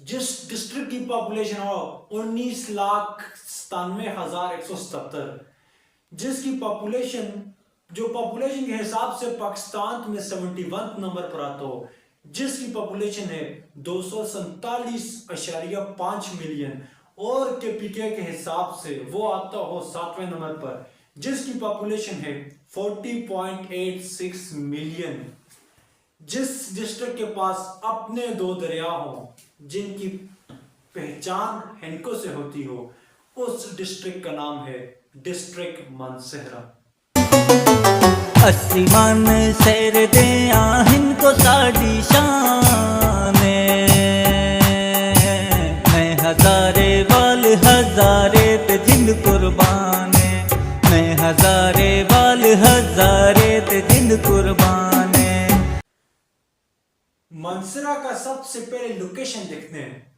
जिस डिस्ट्रिक्ट की पॉपुलेशन हो 19,97,177, जिसकी पॉपुलेशन पॉपुलेशन के हिसाब से पाकिस्तान में 71 नंबर पर आता हो, जिसकी पॉपुलेशन है 247.5 मिलियन, और केपीके के हिसाब से वो आता हो 7वें नंबर पर, जिसकी पॉपुलेशन है 40.86 मिलियन। जिस डिस्ट्रिक्ट के पास अपने 2 दरिया हो जिनकी पहचान हैनको से होती हो, उस डिस्ट्रिक्ट का नाम है डिस्ट्रिक्ट मानसहरा। अस्सी मान सैर दे हिनको साड़ी शान, मैं हजारे वाल हजारे ते जिन कुर्बान, मैं हजारे वाल हजारे ते जिन कुर्बान। मानसहरा का सबसे पहले लोकेशन देखते हैं।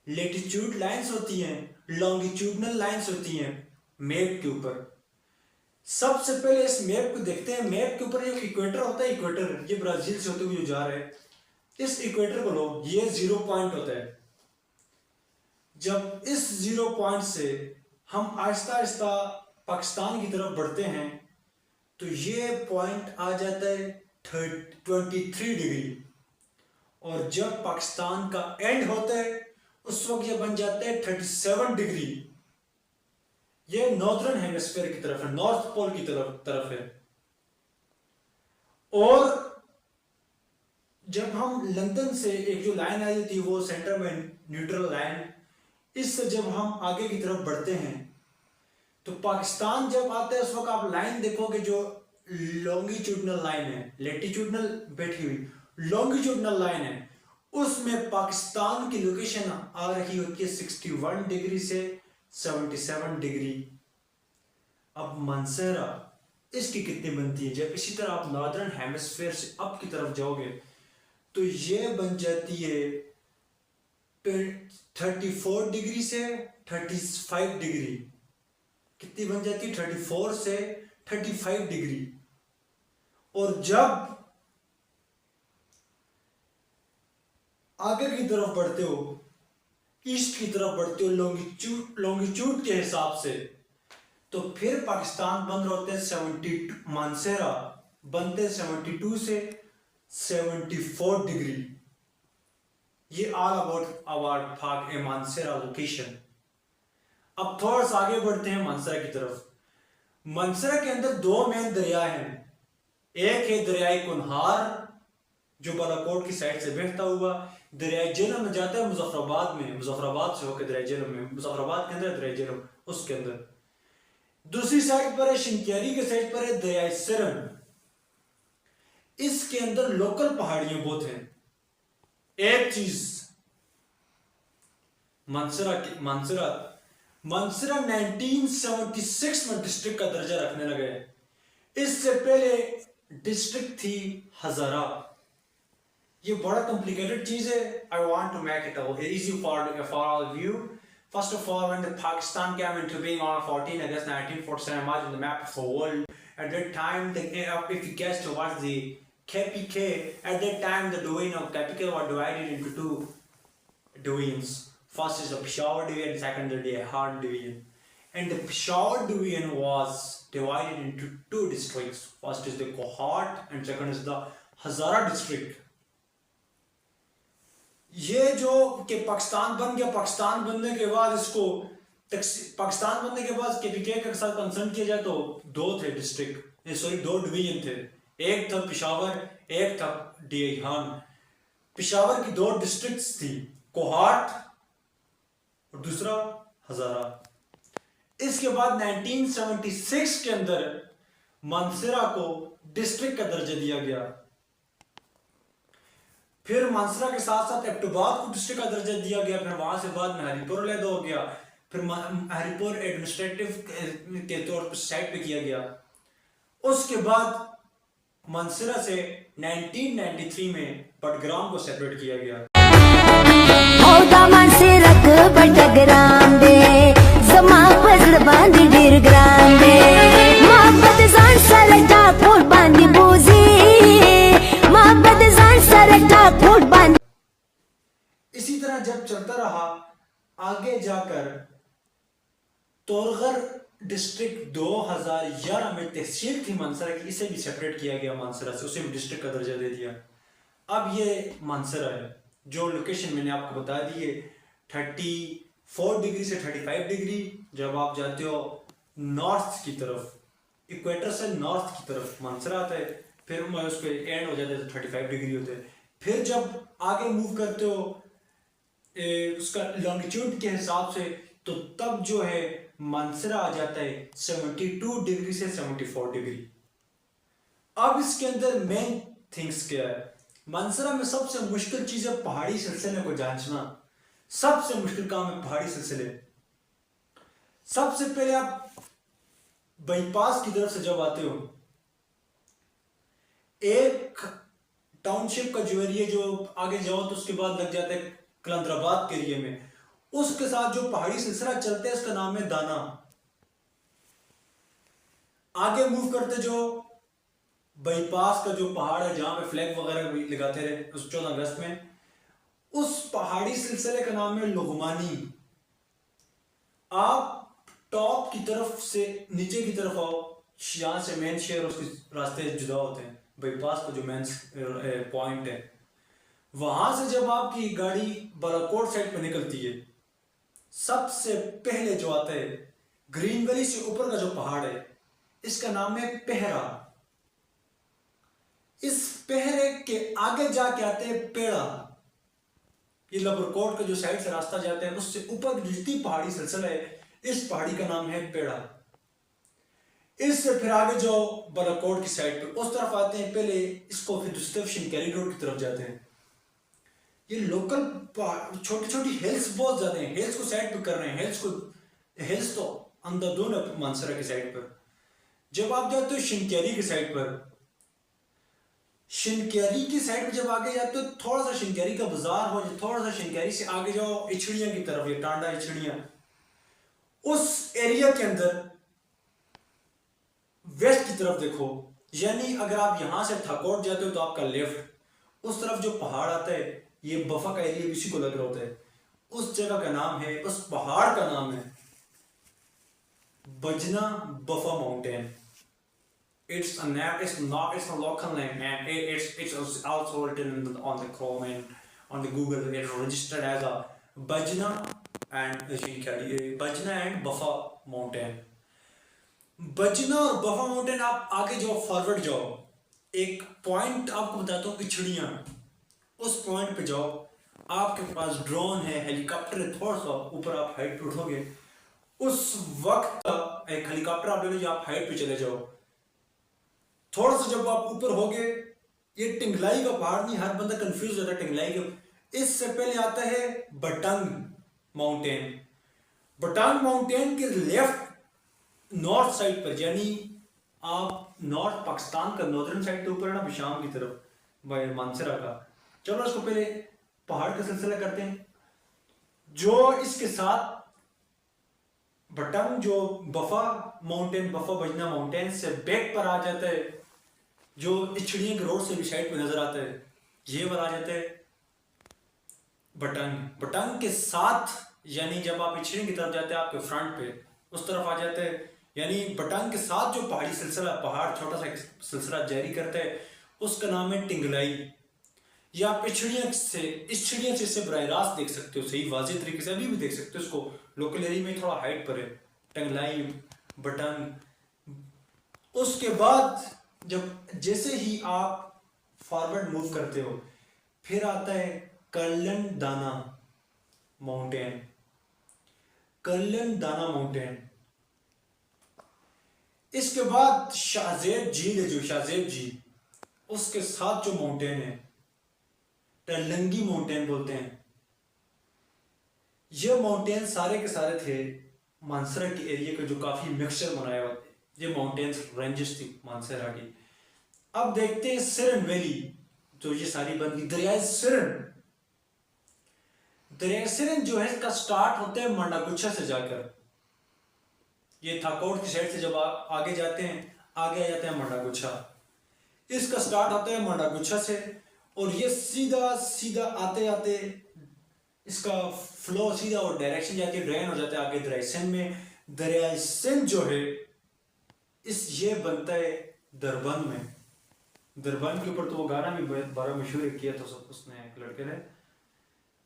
लेटीट्यूड लाइंस होती हैं, लॉन्गिट्यूडनल लाइंस होती हैं मैप के ऊपर। सबसे पहले इस मैप को देखते हैं। मैप के ऊपर जो इक्वेटर होता है, इक्वेटर ये ब्राजील से होते हुए जा रहा है, इस इक्वेटर को लो, ये 0 पॉइंट होता है। जब इस 0 पॉइंट से हम आहिस्ता आहिस्ता पाकिस्तान की तरफ बढ़ते हैं तो ये पॉइंट आ जाता है 23 डिग्री, और जब पाकिस्तान का एंड होता है उस वक्त ये बन जाता है 37 डिग्री। ये नॉर्दर्न हेमिस्फीयर की तरफ है, नॉर्थ पोल की तरफ है। और जब हम लंदन से एक जो लाइन आई थी वो सेंटर में न्यूट्रल लाइन, इससे जब हम आगे की तरफ बढ़ते हैं तो पाकिस्तान जब आता है उस वक्त आप लाइन देखोगे जो लॉन्गिट्यूडनल लाइन है, लेटीट्यूडनल बैठी हुई लॉन्गिट्यूडनल लाइन है, उसमें पाकिस्तान की लोकेशन आ रही होती है 61 डिग्री से 77 डिग्री। अब मानसहरा इसकी कितनी बनती है? जब इसी तरह आप नॉर्दर्न हेमिस्फीयर से अप की तरफ जाओगे तो ये बन जाती है 34 डिग्री से 35 डिग्री। कितनी बन जाती है? 34 से 35 डिग्री। और जब आगे की तरफ बढ़ते हो, ईस्ट की तरफ बढ़ते हो लॉन्गिट्यूड के हिसाब से, तो फिर पाकिस्तान बन रहे होते हैं 72, मानसहरा बनते हैं 72 से 74 डिग्री। ये all about our a Mansehra location. अब थोड़ा सा आगे बढ़ते हैं मानसहरा की तरफ। मानसहरा के अंदर 2 मेन दरिया हैं। एक है दरियाई कुनहार जो बालाकोट की साइड से बहता हुआ दरियाई जेहलम में जाता है, मुजफ्फराबाद में, मुजफ्फराबाद से होकर दरियाई जेहलम में, मुजफ्फराबाद के अंदर दरियाई जेहलम उसके अंदर। दूसरी साइड पर है शिनक्यारी के साइड पर है दरियाई सिरन। इसके अंदर लोकल पहाड़ियां बहुत हैं। एक चीज मानसहरा 1976 में डिस्ट्रिक्ट का दर्जा रखने लगे। इससे पहले डिस्ट्रिक्ट थी हजारा। ये बड़ा कॉम्प्लिकेटेड चीज है। I want to make it easy for all of you. First of all, when the Pakistan came into being on 14 August 1947, marked on the map of the world. At that time, if you guess towards the KPK, at that time the domain of KPK were divided into 2 divisions. First is the Peshawar division, second is the Lahore division. And the Peshawar division was divided into 2 districts. First is the Kohat and second is the Hazara district. ये जो कि पाकिस्तान बन गया, पाकिस्तान बनने के बाद इसको पाकिस्तान बनने के बाद केपीके के साथ कंसर्न किया जाए तो 2 थे डिस्ट्रिक्ट, 2 डिवीजन थे। एक था पेशावर, एक था डिहान। पेशावर की 2 डिस्ट्रिक्ट्स थी, कोहाट और दूसरा हजारा। इसके बाद 1976 के अंदर मानसहरा को डिस्ट्रिक्ट का दर्जा दिया गया। फिर मानसहरा के साथ साथ एबटाबाद को डिस्ट्रिक्ट का दर्जा दिया गया। फिर वहां से बाद में हरिपुर अलग हो गया। फिर हरिपुर एडमिनिस्ट्रेटिव के तौर पर साइड पे किया गया। उसके बाद मानसहरा से 1993 में बडग्राम को सेपरेट किया गया। इसी तरह जब चलता रहा, आगे जाकर तोरगर डिस्ट्रिक्ट 2011 में तहसील थी मानसरा की, इसे भी सेपरेट किया गया मानसरा से, उसे भी डिस्ट्रिक्ट का दर्जा दे दिया। अब ये मानसरा है, जो लोकेशन मैंने आपको बता दी है 34 डिग्री से 35 डिग्री। जब आप जाते हो नॉर्थ की तरफ, इक्वेटर से नॉर्थ की तरफ मानसरा आता है, फिर उस पर एंड हो जाता है तो 35 डिग्री होते हैं। फिर जब आगे मूव करते हो उसका लॉन्गिट्यूड के हिसाब से, तो तब जो है मानसरा आ जाता है 72 डिग्री से 74 डिग्री। अब इसके अंदर मेन थिंग्स क्या है, मानसरा में सबसे मुश्किल चीज है पहाड़ी सिलसिले को जांचना। सबसे मुश्किल काम है पहाड़ी सिलसिले। सबसे पहले आप बाईपास की तरफ से जब आते हो, एक टाउनशिप का जो एरिया जो आगे जाओ तो उसके बाद लग जाता है कलंदराबाद के एरिया में, उसके साथ जो पहाड़ी सिलसिला चलता है इसका नाम है दाना। आगे मूव करते जो बाईपास का जो पहाड़ है जहां पे फ्लैग वगैरह भी लगाते रहे उस 14 अगस्त में, उस पहाड़ी सिलसिले का नाम है लुगमानी। आप टॉप की तरफ से नीचे की तरफ आओ, यहां से मेन शहर उसके रास्ते जुदा होते हैं, बाईपास का जो मेन पॉइंट है, वहां से जब आपकी गाड़ी बालाकोट साइड पे निकलती है, सबसे पहले जो आता है ग्रीन वैली से ऊपर का जो पहाड़ है, इसका नाम है पहरा। इस पहरे के आगे जाके आते हैं पेड़ा। ये लबरकोट का जो साइड से रास्ता जाता है उससे ऊपर जितनी पहाड़ी सिलसिला है, इस पहाड़ी का नाम है पेड़ा। इससे फिर आगे जाओ बालाकोट की साइड पे, उस तरफ आते हैं पहले इसको, फिर दूसरी तरफ शिनकैरी रोड की तरफ जाते हैं। ये लोकल छोटी छोटी हिल्स बहुत ज्यादा हैं, हिल्स को साइड पे कर रहे हैं, हिल्स तो अंधाधुन है मानसरा की साइड पर। जब आप जाते हो शिनकैरी की साइड पर, शिनकैरी की साइड पे जब आगे जाते हो, थोड़ा सा शिनकैरी का बाजार हो, थोड़ा सा शिनकैरी से आगे जाओ इछड़ियां की तरफ, ये टांडा इछड़ियां, उस एरिया के अंदर वेस्ट की तरफ देखो, यानी अगर आप यहां से थाकोट जाते हो तो आपका लेफ्ट, उस तरफ जो पहाड़ आता है, ये बफा का एरिया इसी को लग रहा होता है, उस जगह का नाम है, उस पहाड़ का नाम है बजना बफा mountain. It's a local name, and it's also written on the Chrome and on the Google. It's registered as a Bajna and Buffa Mountain. बजना और बफा माउंटेन, आप आगे जाओ, फॉरवर्ड जाओ, एक पॉइंट आपको बताता हूँ इछड़ियाँ, उस पॉइंट पे जाओ, आपके पास ड्रोन है, हेलीकॉप्टर है, थोड़ा सा ऊपर आप हाइट पे उठोगे, उस वक्त एक हेलीकॉप्टर आप ले लो, आप हाइट पे चले जाओ, थोड़ा सा जब आप ऊपर होगे, ये टिंगलाई का पहाड़ नहीं, हर बंदा कंफ्यूज हो जाता है टिंगलाई के, इससे पहले आता है बटंग माउंटेन। बटंग माउंटेन के लेफ्ट नॉर्थ साइड पर, यानी आप नॉर्थ पाकिस्तान का नॉर्दर्न साइड के ऊपर है ना, शाम की तरफ मानसरा का। चलो इसको पहले पहाड़ का सिलसिला करते हैं। जो इसके साथ बटंग, जो बफा माउंटेन, बफा बजना माउंटेन से बैक पर आ जाता है, जो इछड़ियों के रोड से भी साइड पे नजर आता है, ये वाला आ जाता है बटंग। बटंग के साथ, यानी जब आप इछड़ियों की तरफ जाते हैं, आपके फ्रंट पे उस तरफ आ जाते हैं, यानी बटंग के साथ जो पहाड़ी सिलसिला, पहाड़ छोटा सा सिलसिला जारी करता है, उसका नाम है टिंगलाई। या आप इछड़ियों से इससे बराह रास्त देख सकते हो, सही वाज़ेह तरीके से अभी भी देख सकते हो इसको, लोकल एरिया में थोड़ा हाइट पर है टिंगलाई बटंग। उसके बाद जैसे ही आप फॉरवर्ड मूव करते हो, फिर आता है कर्लन दाना माउंटेन। कर्लन दाना माउंटेन, इसके बाद शाहजेब झील है, जो शाहजेब झील, उसके साथ जो माउंटेन है टरलंगी माउंटेन बोलते हैं। ये माउंटेन सारे के सारे थे मानसरा के एरिया का, जो काफी मिक्सचर बनाया हुआ, ये माउंटेन्स रेंजेस थी मानसरा की। अब देखते हैं सिरन वैली, जो ये सारी बन गई। दरिया सिरन जो है, इसका स्टार्ट होता है मंडागुच्छा से जाकर, ये थाकोट की साइड से जब आप आगे जाते हैं, आगे आ जाते हैं मंडागुच्छा, इसका स्टार्ट होता है मंडागुच्छा से, और ये सीधा सीधा आते आते इसका फ्लो सीधा और डायरेक्शन जाती है, ड्रेन हो जाता है आगे दरिया सिंध में। दरिया सिंध जो है ये बनता है दरबन में। दरबन के ऊपर तो वो गाना भी बड़ा मशहूर किया था सब उसने, एक लड़के ने।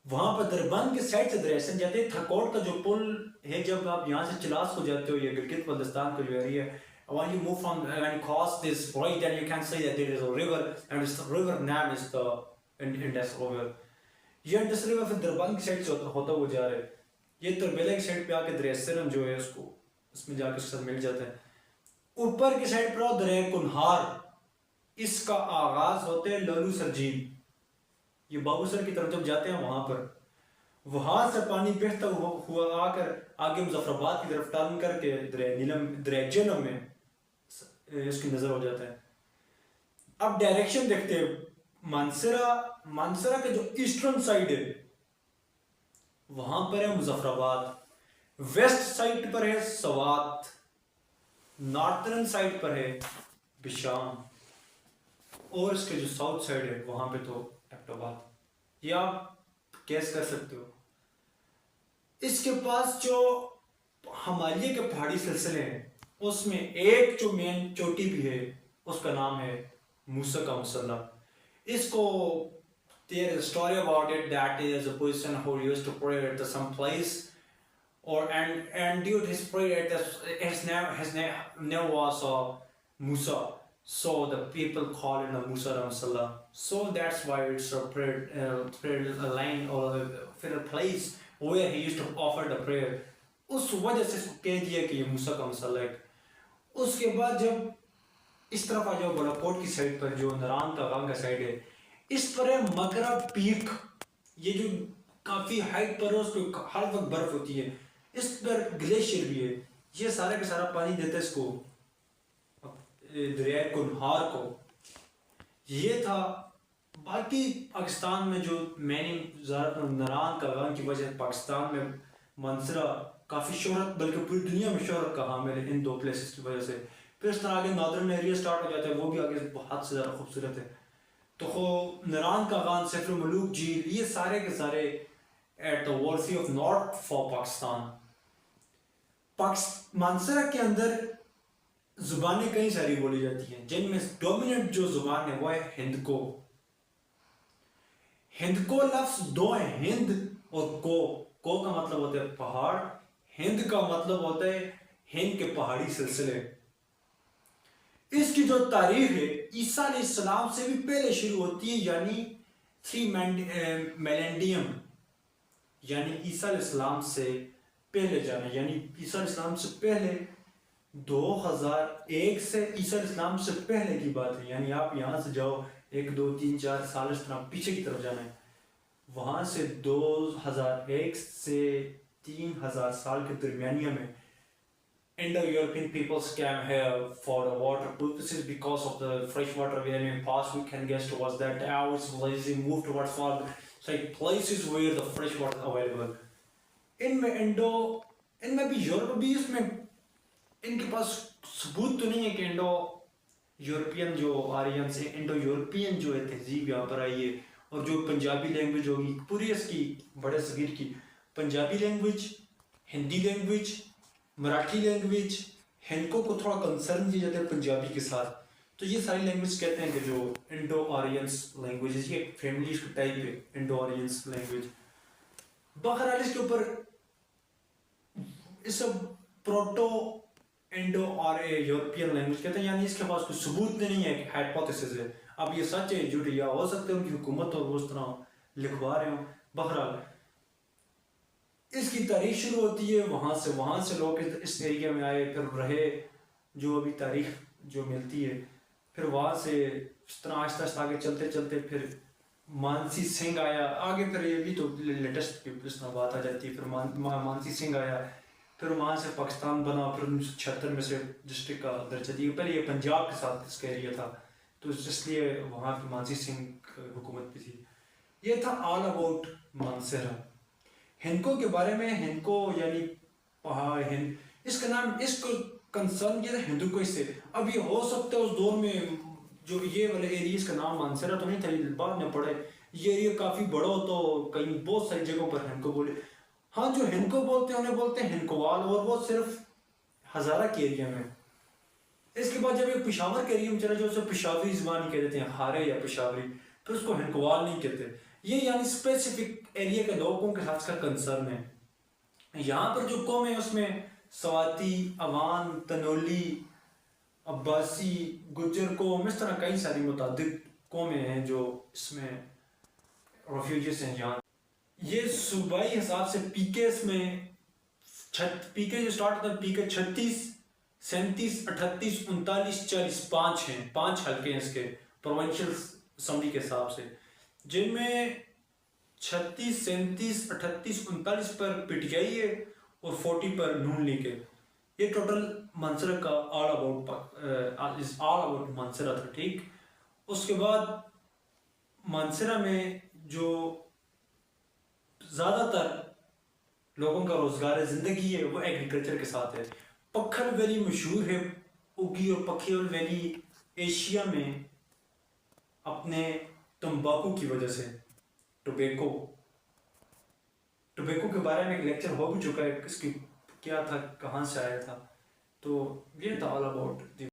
वहां पर दरबन के साइड से दरिया सिंध जाते हैं। थरकोट का जो पुल है, जब आप यहाँ से चिलास को जाते हो, ये गिलगित बल्तिस्तान का जो एरिया है, when you move from when you cross this right, then you can see that there is a river, and this river name is the Indus River. ये इंडस रिवर फिर दरबन की साइड से होता हुआ जा रहा है। ये तरबेला की साइड पे आके दरिया सिरम जो है उसको उसमें जाकर उसके साथ मिल जाता है। ऊपर की साइड पर दरिया कुनहार, इसका आगाज होते हैं ललू सरजील। ये बाबूसर की तरफ जब जाते हैं वहां से पानी बहता हुआ आकर आगे मुजफ्फराबाद की तरफ टर्न करके दरिया नीलम, दरिया झेलम में इसकी नजर हो जाता है। अब डायरेक्शन देखते हैं। मानसरा के जो ईस्टर्न साइड है वहां पर है मुजफ्फराबाद, वेस्ट साइड पर है सवात, नॉर्थर्न साइड पर है बिशाम, और इसके जो साउथ साइड है वहां पे तो एबटाबाद। ये आप कैस कर सकते हो। इसके पास जो हिमालय के पहाड़ी सिलसिले हैं उसमें एक जो मेन चोटी भी है उसका नाम है मूसा का मुसल्ला। इसको there is a story about it that is a person who used to pray at some place, or and due to his prayer at his name was Musa, so the people call it a Musa Musalla. So that's why it's a prayer line or a place where he used to offer the prayer. उस वजह से इसको कह दिया कि ये मूसा का मुसल्ला है। उसके बाद जब इस तरफ आ जाओ बालाकोट की साइड पर, जो नरान का गांव का साइड है, इस पर है मकरा पीक। ये जो काफी हाइट पर है, उस पर हर वक्त बर्फ होती है। इस पर ग्लेशियर भी है। ये सारा का सारा पानी देता है इसको दरिया कुनहार को। ये था। बाकी पाकिस्तान में जो मैंने नरान का गांव की वजह से पाकिस्तान में मानसरा काफी शोहरत, बल्कि पूरी दुनिया में शोहरत का हामिल है इन दो प्लेसेस की वजह से। फिर इस तरह आगे नॉर्दर्न एरिया स्टार्ट हो जाता है, वो भी आगे बहुत से ज़्यादा खूबसूरत है। तो नरान का गान, सैफर मलूक झील, ये सारे के सारे एट द वर्सी ऑफ नॉर्थ फॉर पाकिस्तान। मानसरा के अंदर जुबानें कई सारी बोली जाती हैं, जिनमें डोमिनेंट जो जुबान है वो है हिंदको। हिंदको लफ्ज दो है, हिंद और को का मतलब होता है पहाड़, हिंद का मतलब होता है हिंद के पहाड़ी सिलसिले। इसकी जो तारीख है ईसा अलैहिस्सलाम से भी पहले शुरू होती है, यानी 3 मिलेनियम, यानी ईसा अलैहिस्सलाम से पहले जाना, यानी ईसा अलैहिस्सलाम से पहले 2001 से ईसा अलैहिस्सलाम से पहले की बात है। यानी आप यहाँ से जाओ 1 2 3 4 साल इस तरह पीछे की तरफ जाना है। वहां से 2001 से 3000 साल के दरमियानिया में Indo-European peoples came here for the water purposes because of the fresh water available in past. We can guess towards that hours lazy move towards far places where the fresh water available. इनमें भी Europe भी, इसमें इनके पास सबूत तो नहीं है कि इंडो यूरोपियन जो आर्यन से इंडो यूरोपियन जो है तहजीब यहाँ पर आई है। और जो पंजाबी लैंग्वेज होगी पूरी इसकी बड़े सगीर की, Punjabi language, Hindi language, Marathi language, Hindko को थोड़ा कंसर्न किया जाता है पंजाबी के साथ। तो ये सारी लैंग्वेज कहते हैं कि जो इंडो आर्यंस लैंग्वेजेस, ये फैमिली टाइप है इंडो आर्यंस लैंग्वेज। बहरहाल इसके ऊपर इस प्रोटो इंडो और यूरोपियन लैंग्वेज कहते हैं, यानी इसके पास कोई सबूत नहीं है कि हाइपोथेसिस है। अब ये सच है झूठ, या हो सकता है उनकी हुकूमत और वो उस तरह लिखवा रहे हो। बहरहाल इसकी तारीख शुरू होती है वहां से लोग इस एरिया में आए, फिर रहे, जो अभी तारीख जो मिलती है। फिर वहां से इस तरह आहिस्ता आहिस्ता आगे चलते चलते फिर मानसी सिंह आया आगे। फिर ये भी तो लेटेस्ट इस तरह बात आ जाती है। फिर मानसी सिंह आया, फिर वहां से पाकिस्तान बना, फिर 1976 में से डिस्ट्रिक्ट का दर्जा दिया। पहले ये पंजाब के साथ इसका एरिया था, तो इसलिए वहाँ की मानसी सिंह हुकूमत भी थी। ये था ऑल अबाउट मानसरा। हिंदको के बारे में, हिंदको यानी पहाड़ हिंद, इसका नाम, इसको कंसर्न किया था हिंदुको से। अब ये हो सकता है उस दौर में जो ये वाले एरियाज का नाम मानसरा तो नहीं था, बाद में पड़े, ये एरिया काफ़ी बड़ा हो तो कहीं बहुत सारी जगहों पर हिनको बोले। हाँ, जो हिनको बोलते हैं उन्हें बोलते हैं हिनकोवाल, और वो सिर्फ हज़ारा के एरिया में। इसके बाद जब ये पेशावर के एरिया में चला जाए उसे पेशावरी ज़बान ही कह देते हैं, हारे या पेशावरी, फिर उसको हिनकोवाल नहीं कहते। ये यानी स्पेसिफिक एरिया के लोगों के साथ का कंसर्न है। यहाँ पर जो कौम है उसमें सवाती, अवान, तनोली, अब्बासी, गुज्जर कौम, इस तरह कई सारी मुतादिद कौमें हैं जो इसमें रेफ्यूजीज हैं। यहाँ ये सूबाई हिसाब से पीकेस में पीके जो स्टार्ट होता है, पीके 36, 37, 38, 39, 40, 5 हैं, 5 हल्के हैं इसके प्रोविंशियल असम्बली के हिसाब से, जिनमें 36, 37, 38, 39 पर पीटीआई है और 40 पर नून लीग है। ये टोटल मंसरा का ऑल अबाउट मंसरा था, ठीक। उसके बाद मंसरा में जो ज़्यादातर लोगों का रोज़गार ज़िंदगी है वो एग्रीकल्चर के साथ है। पखल वैली मशहूर है, उगी और पखल वैली एशिया में अपने तंबाकू की वजह से। टोबैको के बारे में एक लेक्चर हो भी चुका है, इसकी क्या था, कहाँ से आया था, तो ये था ऑल अबाउट।